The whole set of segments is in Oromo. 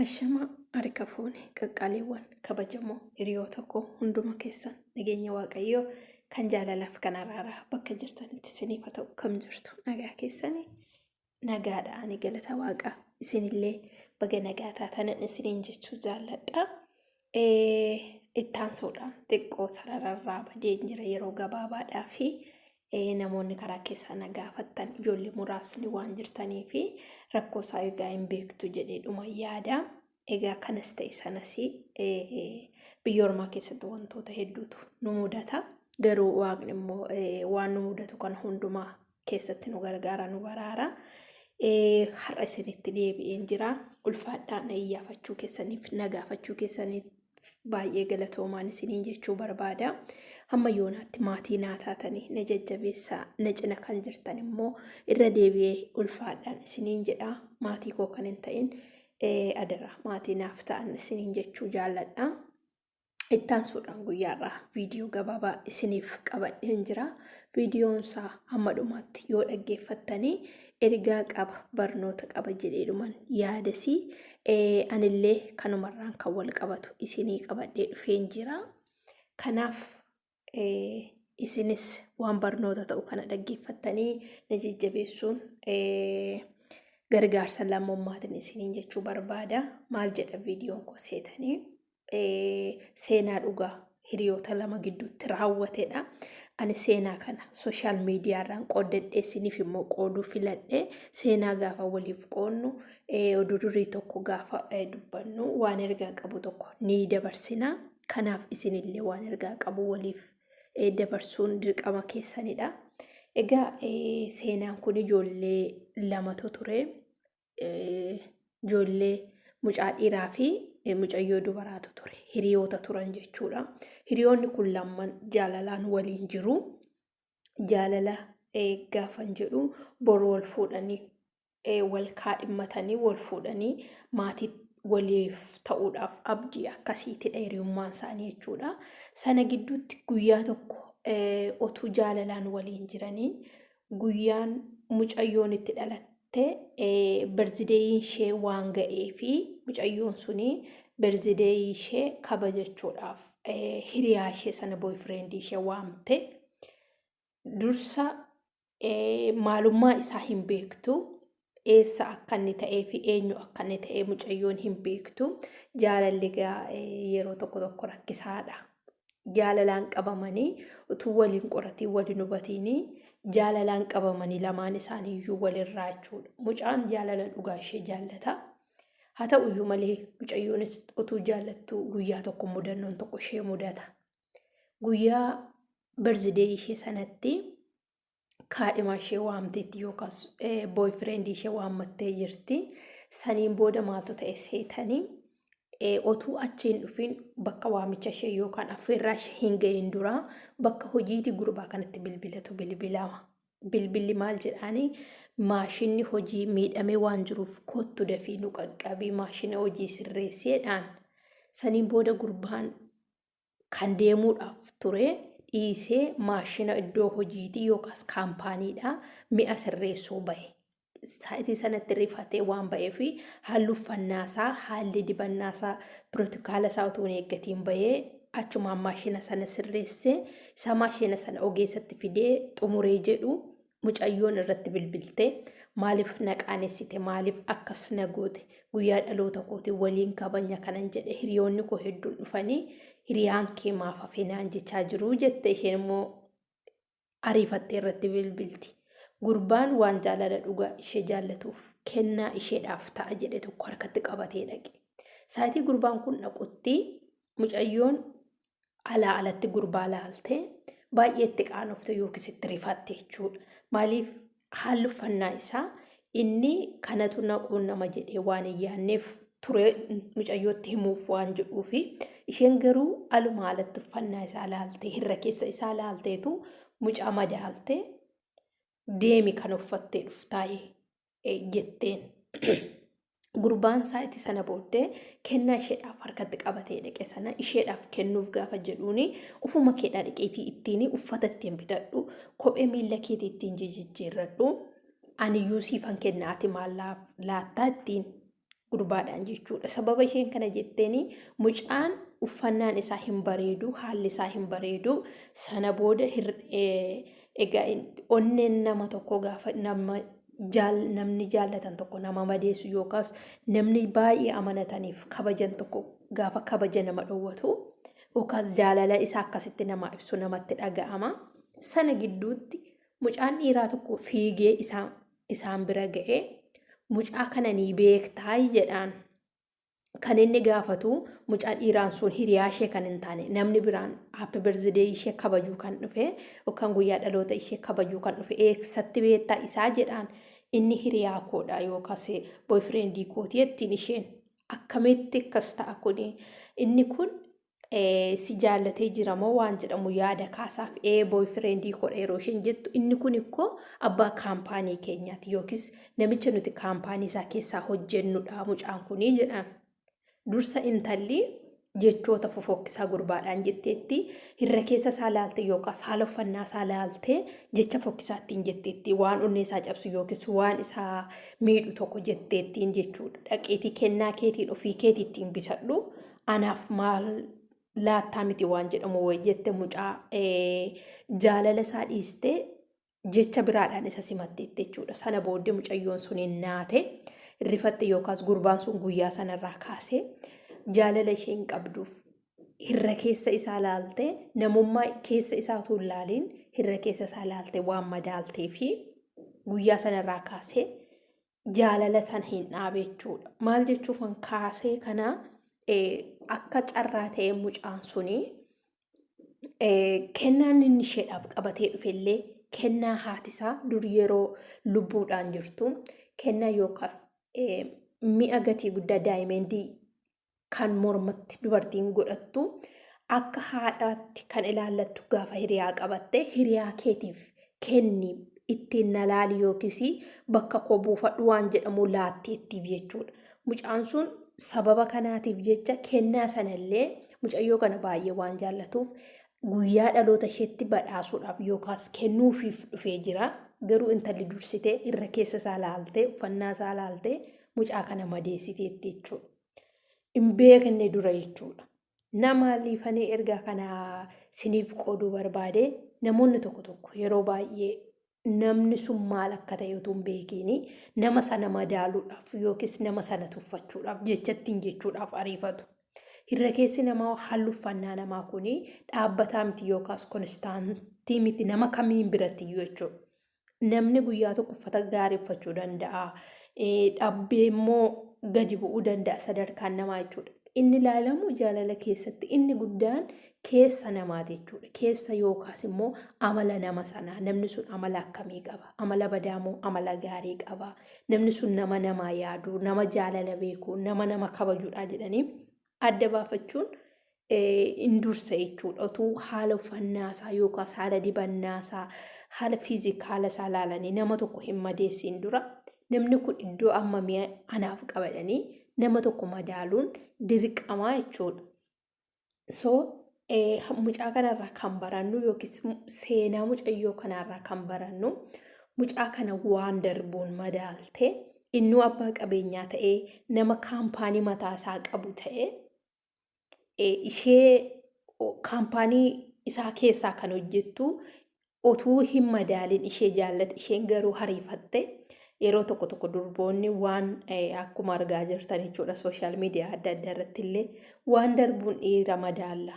Ashama harka fuune qaqqaaliiwwan kabajamoo hiriyoota koo hunduma keessan nageenya waaqayyoo kan jaalalaaf kan araaraa bakka jirtanitti isiniif haa ta'u kam jirtu nagaa keessanii nagaadhaan galata waaqaa isinillee baga nagaa taatanan isiniin jechuu jaalladha. Ittaansuudhaan xiqqoo sarararraa badeen jira yeroo gabaabaadhaa fi namoonni karaa keessaa nagaafattan ijoollee muraasni waan jirtanii fi rakkoo isaa egaa hin beektu jedheedhuma yaada. Egaa kanas ta'e sanas biyya ormaa keessatti wantoota hedduutu nu mudata. Garuu waaqni immoo waan nu mudatu kana hundumaa keessatti nu gargaara nu baraara. Har'a isinitti deebi'een jira. Ulfaadhaan iyyaafachuu keessaniif nagaafachuu keessaniif baay'ee galatoomaan isiniin jechuu barbaada. Hamma yoonaatti maatii naa taatanii na jajjabeessaa na cina kan jirtan immoo irra deebi'ee ulfaadhaan isiniin jedha. Maatii koo kan hin ta'in adara maatii naaf ta'an isiniin jechuu jaalladha. Ittaansuudhaan guyyaarraa viidiyoo gabaabaa isiniif qabadheen jira. Viidiyoon isaa hamma dhumaatti yoo dhaggeeffattanii ergaa qaba barnoota qaba jedheedhuman yaadasii anillee kanumarraan kan wal qabatu isinii qabadhee dhufeen jira. Kanaaf isinis waan barnoota ta'u kana dhaggeeffattanii na jajjabeessuun gargaarsa lammummaatiin isiniin jechuu barbaada. Maal jedha viidiyoon koo seetanii seenaa dhugaa hiriyoota lama gidduutti raawwatedha. Ani seenaa kana sooshaal miidiyaarraan qooddadhee isiniif immoo qooduu filadhee seenaa gaafa waliif qoonnu oduu durii tokko gaafa dubbannu waan ergaa qabu tokko ni dabarsina. Kanaaf isinillee waan ergaa qabu waliif dabarsuun dirqama keessanidha. Egaa seenaan kun ijoollee lamatu ture. Ijoollee mucaa dhiiraa fi mucayyoo dubaraatu ture. Hiriyoota turan jechuudha. Hiriyoonni kun lamman jaalalaan waliin jiru. Jaalala gaafan jedhu boru wal fuudhanii wal kaadhimmatanii wal fuudhanii maatii waliif ta'uudhaaf abdii akkasiitidha hiriyummaan isaanii jechuudha. Sana gidduutti guyyaa tokko otuu jaalalaan waliin jiranii guyyaan mucayyoon itti dhalatte birzideeyin ishee waan ga'ee fi mucayyoon suni birzideeyi ishee kabajachuudhaaf hiriyaa ishee sana boyfriendii ishee waamte. Dursa maalummaa isaa hin beektu. Eessa akka inni ta'ee fi eenyu akka inni ta'ee mucayyoon hin beektu. Jaalalli yeroo tokko tokko rakkisaadha. Jaalalaan qabamanii utuu waliin qoratii waliin hubatiinii jaalalaan qabamanii lamaan isaanii iyyuu walirraa jechuudha. Mucaan jaalala dhugaa ishee jaallata. Haa ta'u iyyuu malee mucayyoonis utuu jaallattu guyyaa tokko mudannoon tokko ishee mudata. Guyyaa birzideeyi ishee sanatti kaadhima ishee waamteetti yookaas boyfriendii ishee waammattee jirti. Saniin booda maaltu ta'e seetanii otuu achiin dhufiin bakka waamicha ishee yookaan affeerraa ishee hin gahin dura bakka hojiiti gurbaa kanatti bilbilatu bilbilama. Bilbilli maal jedhaanii maashinni hojii miidhamee waan jiruuf kottu dafii nu qaqqabii maashina hojii sirreesseedhaan. Saniin booda gurbaan kan deemuudhaaf ture dhiisee maashina iddoo hojiitii yookaas kaampaaniidha mi'a sirreessuu bahe. Saayitii sanatti rifatee waan ba'eef haalli uffannaasaa haalli dibannaasaa pirootokaala isaa utuu hin eeggatiin bahee achumaan maashina sana sirreessee isa maashina sana ogeessatti fidee xumuree jedhu mucayyoon irratti bilbiltee maaliif na qaanessite maaliif akkas na goote guyyaa dhaloota kooti waliin kabanya kanan jedhe hiriyoonni koo hedduun dhufanii hiriyaan kee maaf hafeenaan jechaa jiru jette isheen immoo ariifattee irratti bilbilti. Gurbaan waan jaalala dhugaa ishee jaallatuuf kennaa isheedhaaf ta'a jedhe tokko harkatti qabatee dhaqe. Saayitii gurbaan kun dhaqutti mucayyoon alatti gurbaa laaltee baay'ee itti qaanofte yookiis itti rifatte jechuudha. Maaliif haalli uffannaa isaa inni kanatu naquun nama jedhee waan hin yaanneef ture mucayyootti himuuf waan jedhuufi isheen garuu alatti uffannaa isaa laaltee hirra keessa isaa laalteetu mucaa madaaltee deemi kan uffattee dhuftaayee jetteen. Gurbaan saayitii sana booddee kennaa isheedhaaf harkatti qabatee dhaqe sana isheedhaaf kennuuf gaafa jedhuuni ufuma keedhaa dhiqeetii ittiin uffata ittiin bitadhu kophee miila keetii ittiin jijjiirradhu aniyyuu siifan kennaati maal laattaa ittiin gurbaadhaan jechuudha. Sababa isheen kana jetteeni mucaan uffannaan isaa hin bareedu, haalli isaa hin bareedu. Sana booda egaa onneen nama tokko gaafa namni jaallatan tokko nama madeessu yookaas namni baay'ee amanataniif kabajan tokko gaafa kabaja nama dhowwatu yookaas jaalala isaa akkasitti nama ibsu namatti dhaga'ama. Sana gidduutti mucaan dhiiraa tokko fiigee isaan bira ga'ee mucaa kana ni beektaa jedhaan kan inni gaafatu mucaan dhiiraan sun hiriyaa ishee kan hin taane namni biraan happy birthday ishee kabajuu kan dhufe yookaan guyyaa dhaloota ishee kabajuu kan dhufe eessatti beektaa isaa jedhaan inni hiriyaa koodha yookaas boyfriendii kooti jettiin isheen akkamitti akkas ta'a kuni inni kun si jaallatee jira moo waan jedhamu yaada kaasaaf boyfriendii koodha yeroo isheen jettu inni kun ikkoo abbaa kaampaanii keenyaati yookiis namicha nuti kaampaanii isaa keessaa hojjennudha mucaan kunii jedhaan. Dursa intalli jechoota fofokkisaa gurbaadhaan jetteetti hirra keessa isaa laalte yookaas haala uffannaa isaa laalte jecha fokkisaattiin jetteetti waan onnee isaa cabsu yookiis waan isaa miidhu tokko jetteettiin jechuudha. Dhaqeetii kennaa keetiin ofii keetiittiin bitadhu anaaf maal laattaa miti waan jedhamu wayi jette mucaa jaalala isaa dhiistee jecha biraadhaan isa simatteetti jechuudha. Sana booddee mucayyoon sun hin naate. Rifatte yookaas gurbaan sun guyyaa sanarraa kaasee jaalala isheen qabduuf hirra keessa isaa laalte namummaa keessa isaa utuu hin laaliin hirra keessa isaa laalte waan madaaltee fi guyyaa sanarraa kaasee jaalala sana hin dhaabe jechuudha. Maal jechuufan kaasee kana akka carraa ta'ee mucaan suni kennaan inni isheedhaaf qabatee dhufellee kennaa haatisaa dur yeroo lubbuudhaan jirtu kennaa yookaas mi'a gatii guddaa daayimendii kan mormatti dubartiin godhattu akka haadhaatti kan ilaallattu gaafa hiriyaa qabatte hiriyaa keetiif kenni ittiin nalaali yookiis bakka koo buufadhu waan jedhamu laatteettiif jechuudha. Mucaan sun sababa kanaatiif jecha kennaa sanallee mucayyoo kana baay'ee waan jaallatuuf guyyaa dhaloota isheetti badhaasuudhaaf yookaas kennuufiif dhufee jira. Garuu intalli dursitee irra keessa isaa laaltee uffannaa isaa laaltee mucaa kana madeessiteetti jechuudha. Hin beekne dura jechuudha. Nama liifanii ergaa kana siniif qooduu barbaade namoonni tokko yeroo baay'ee namni sun maal akka ta'e utuu hin beekiin nama sana madaaluudhaaf yookiis nama sana tuffachuudhaaf jechattiin jechuudhaaf ariifatu. Hirra keessi namaa haalli uffannaa namaa kuni dhaabbataa miti yookaas konstaantii miti nama kamiin biratti jechuudha. Namni guyyaa tokko uffata gaarii uffachuu danda'a. Dhabbee immoo gadi bu'uu danda'a sadarkaan namaa jechuudha. Inni ilaalamu jaalala keessatti inni guddaan keessa namaati jechuudha. Keessa yookaas immoo amala nama sanaa. Namni sun amala akkamii qaba? Amala badaa moo amala gaarii qaba? Namni sun nama namaa yaadu, nama jaalala beeku, nama kabajuudha jedhanii adda baafachuun in dursa jechuudha. Otuu haala uffannaasaa yookaas haala dibannaasaa haala fiizikaala isaa laalanii nama tokko hin madeessin dura namni kun iddoo ammamii anaaf qabadanii nama tokko madaaluun dirqamaa jechuudha. So mucaa kanarraa kan barannu yookiis seenaa mucayyoo kanarraa kan barannu mucaa kana waan darbuun madaaltee innuu abbaa qabeenyaa ta'ee nama kaampaanii mataasaa qabu ta'ee ishee kaampaanii isaa keessaa kan hojjettu otuu hin madaalin ishee jaallate isheen garuu hariifatte yeroo tokko durboonni waan akkuma argaa jirtan jechuudha sooshaal miidiyaa adda addaa irratti illee waan darbuun dhiira madaalla.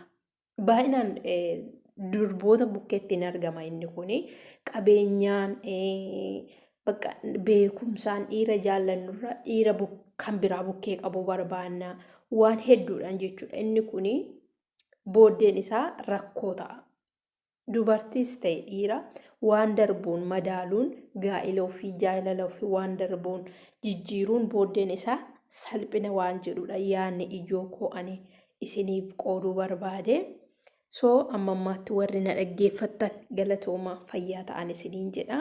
Baay'inaan durboota bukkeetti hin argama inni kuni qabeenyaan bakka beekumsaan dhiira jaallannurra dhiira kan biraa bukkee qabu barbaanna waan hedduudhaan jechuudha. Inni kuni booddeen isaa rakkoo ta'a. Dubartiis ta'e dhiira waan darbuun madaaluun gaa'ela ofii jaalala ofii waan darbuun jijjiiruun booddeen isaa salphina waan jedhudha. Yaanni ijoo koo ani isiniif qooduu barbaade. So amma ammaatti warri na dhaggeeffattan galatoomaa fayyaa ta'an isiniin jedha.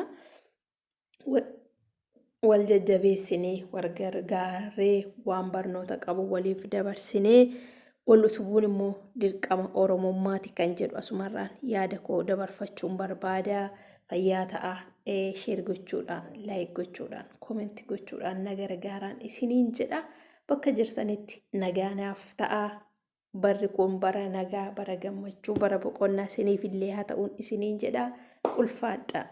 Wal jajjabeessinee wargargaarree waan barnoota qabu waliif dabarsinee wal utubuun immoo dirqama oromummaati kan jedhu asumarraan yaada koo dabarfachuun barbaada. Fayyaa ta'a. Sheer gochuudhaan, laayik gochuudhaan, koomenti gochuudhaan na gargaaraan isiniin jedha. bakka jirtanitti nagaanaaf ta'aa. Barri kun bara nagaa, bara gammachuu, bara boqonnaa isiniif illee haa ta'uun isiniin jedha. Ulfaadhaa.